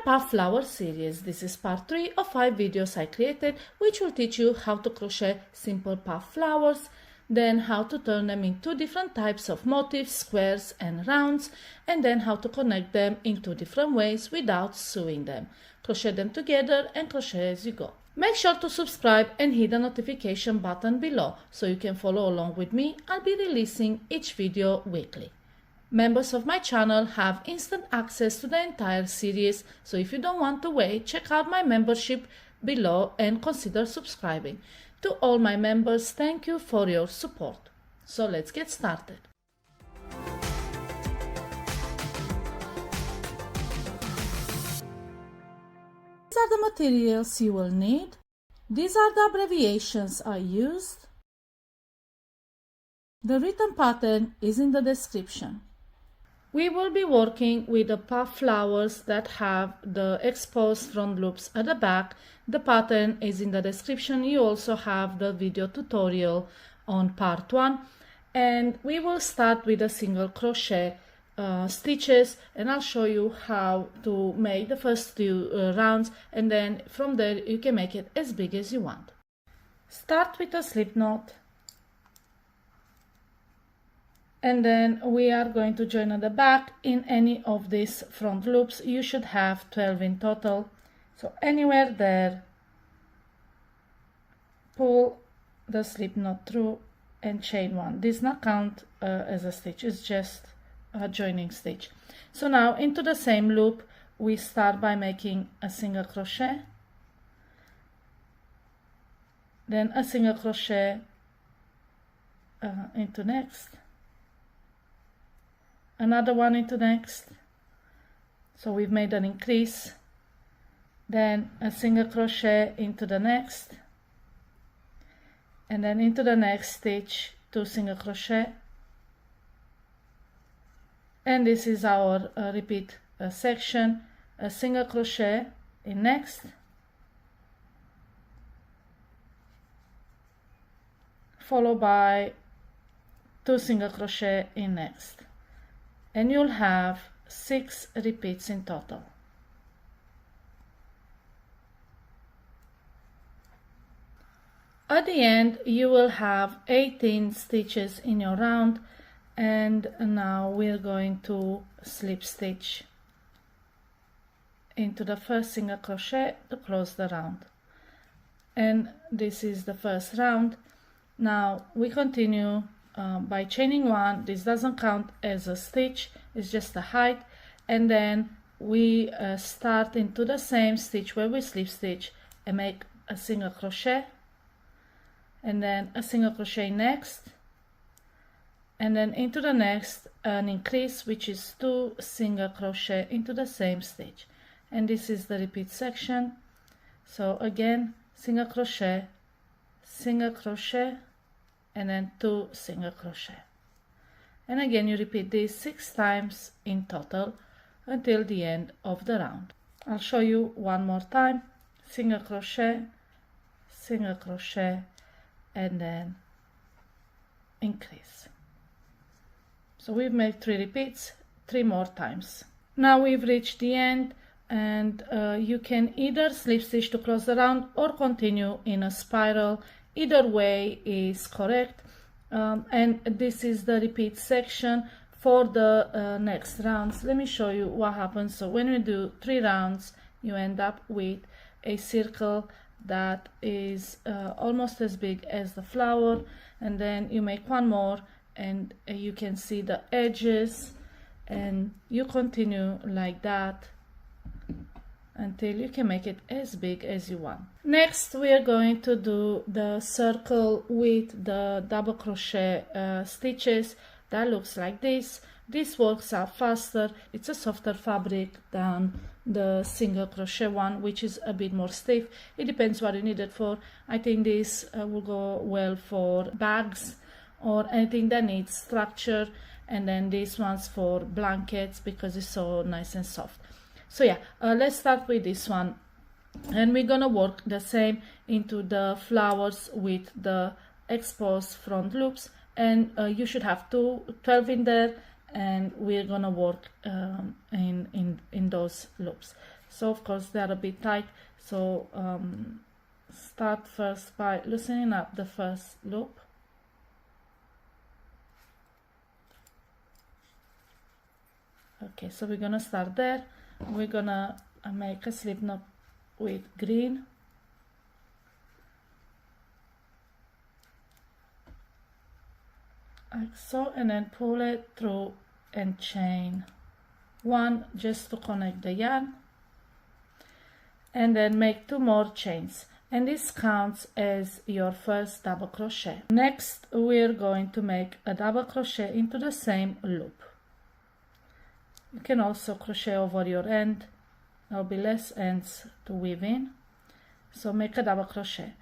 puff flower series. This is part 3 of 5 videos I created, which will teach you how to crochet simple puff flowers, then how to turn them into different types of motifs, squares and rounds, and then how to connect them in 2 different ways without sewing them. Crochet them together and crochet as you go. Make sure to subscribe and hit the notification button below so you can follow along with me. I'll be releasing each video weekly. Members of my channel have instant access to the entire series, so if you don't want to wait, check out my membership below and consider subscribing. To all my members, thank you for your support. So let's get started. These are the materials you will need. These are the abbreviations I used. The written pattern is in the description. We will be working with the puff flowers that have the exposed front loops at the back. The pattern is in the description. You also have the video tutorial on part 1. And we will start with a single crochet stitches, and I'll show you how to make the first 2 rounds, and then from there you can make it as big as you want. Start with a slip knot, and then we are going to join at the back in any of these front loops. You should have 12 in total, so anywhere there, pull the slip knot through and chain 1. This does not count as a stitch, it's just a joining stitch. So now into the same loop we start by making a single crochet, then a single crochet into next, another one into next, so we've made an increase, then a single crochet into the next, and then into the next stitch 2 single crochet, and this is our repeat section. A single crochet in next, followed by 2 single crochet in next, and you'll have 6 repeats in total. At the end you will have 18 stitches in your round, and now we're going to slip stitch into the first single crochet to close the round, and this is the first round. Now we continue by chaining 1. This doesn't count as a stitch, it's just a height, and then we start into the same stitch where we slip stitch and make a single crochet, and then a single crochet next, and then into the next an increase, which is 2 single crochet into the same stitch, and this is the repeat section. So again, single crochet, and then 2 single crochet, and again you repeat this 6 times in total until the end of the round. I'll show you one more time. Single crochet, and then increase. So we've made 3 repeats, 3 more times. Now we've reached the end, and you can either slip stitch to close the round or continue in a spiral. Either way is correct, and this is the repeat section for the next rounds. Let me show you what happens. So when we do 3 rounds, you end up with a circle that is almost as big as the flower, and then you make 1 more, and you can see the edges, and you continue like that until you can make it as big as you want. Next we are going to do the circle with the double crochet stitches. That looks like this. This works out faster. It's a softer fabric than the single crochet one, which is a bit more stiff. It depends what you need it for. I think this will go well for bags or anything that needs structure, and then this one's for blankets because it's so nice and soft. So yeah, let's start with this one, and we're gonna work the same into the flowers with the exposed front loops, and you should have 12 in there, and we're gonna work in those loops. so of course they are a bit tight. So start first by loosening up the first loop. Okay, so we're gonna start there. We're gonna make a slip knot with green, like so, and then pull it through and chain one just to connect the yarn, and then make 2 more chains, and this counts as your first double crochet. Next we're going to make a double crochet into the same loop. You can also crochet over your end, there'll be less ends to weave in, so make a double crochet.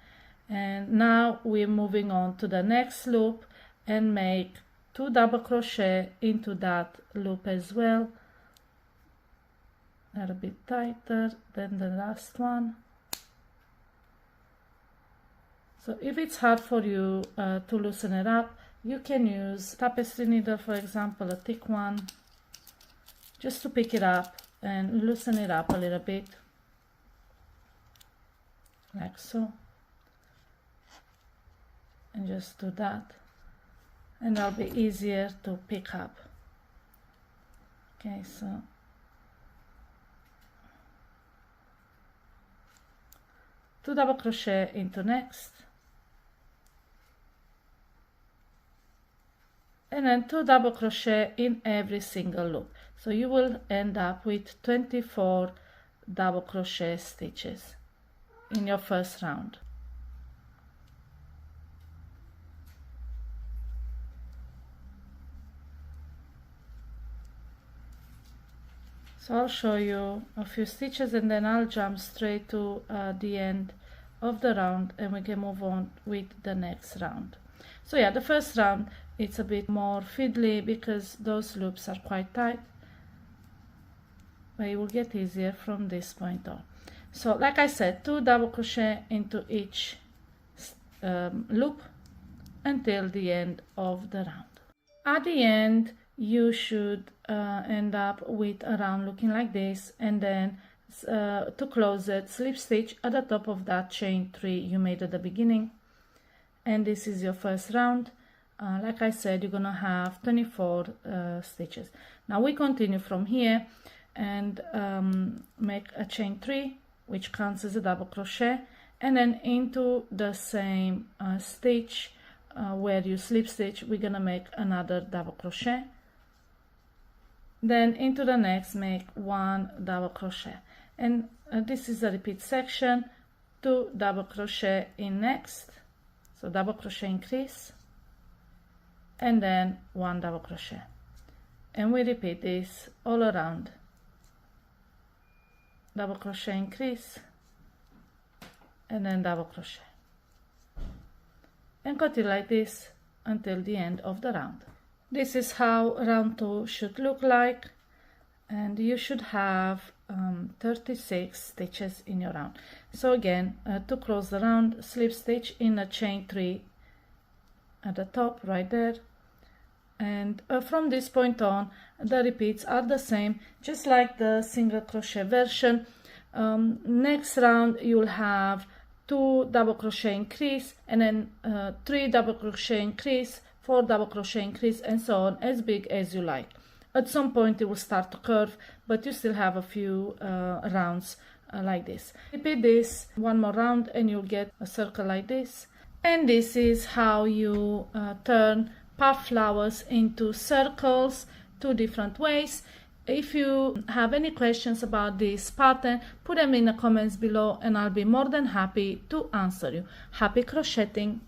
And now we're moving on to the next loop and make 2 double crochet into that loop as well. They're a bit tighter than the last one. So if it's hard for you to loosen it up, you can use tapestry needle, for example, a thick one, just to pick it up and loosen it up a little bit, like so, and just do that, and that'll be easier to pick up. Okay, so two double crochet into next, and then 2 double crochet in every single loop. So you will end up with 24 double crochet stitches in your first round. So I'll show you a few stitches and then I'll jump straight to the end of the round and we can move on with the next round. So yeah, the first round it's a bit more fiddly because those loops are quite tight, but it will get easier from this point on. So like I said, 2 double crochet into each loop until the end of the round. At the end you should end up with a round looking like this, and then to close it, slip stitch at the top of that chain 3 you made at the beginning, and this is your first round. Like I said, you're gonna have 24 stitches. Now we continue from here and make a chain 3, which counts as a double crochet, and then into the same stitch where you slip stitch, we're gonna make another double crochet. Then into the next, make 1 double crochet, and this is a repeat section. 2 double crochet in next, so double crochet increase, and then 1 double crochet, and we repeat this all around. Double crochet increase, and then double crochet, and continue like this until the end of the round. This is how round 2 should look like, and you should have 36 stitches in your round. So again, to close the round, slip stitch in a chain 3 at the top right there, and from this point on the repeats are the same, just like the single crochet version. Next round you'll have 2 double crochet increase, and then 3 double crochet increase, 4 double crochet increase, and so on, as big as you like. At some point it will start to curve, but you still have a few rounds like this. Repeat this 1 more round and you'll get a circle like this, and this is how you turn puff flowers into circles 2 different ways. If you have any questions about this pattern, put them in the comments below and I'll be more than happy to answer you. Happy crocheting!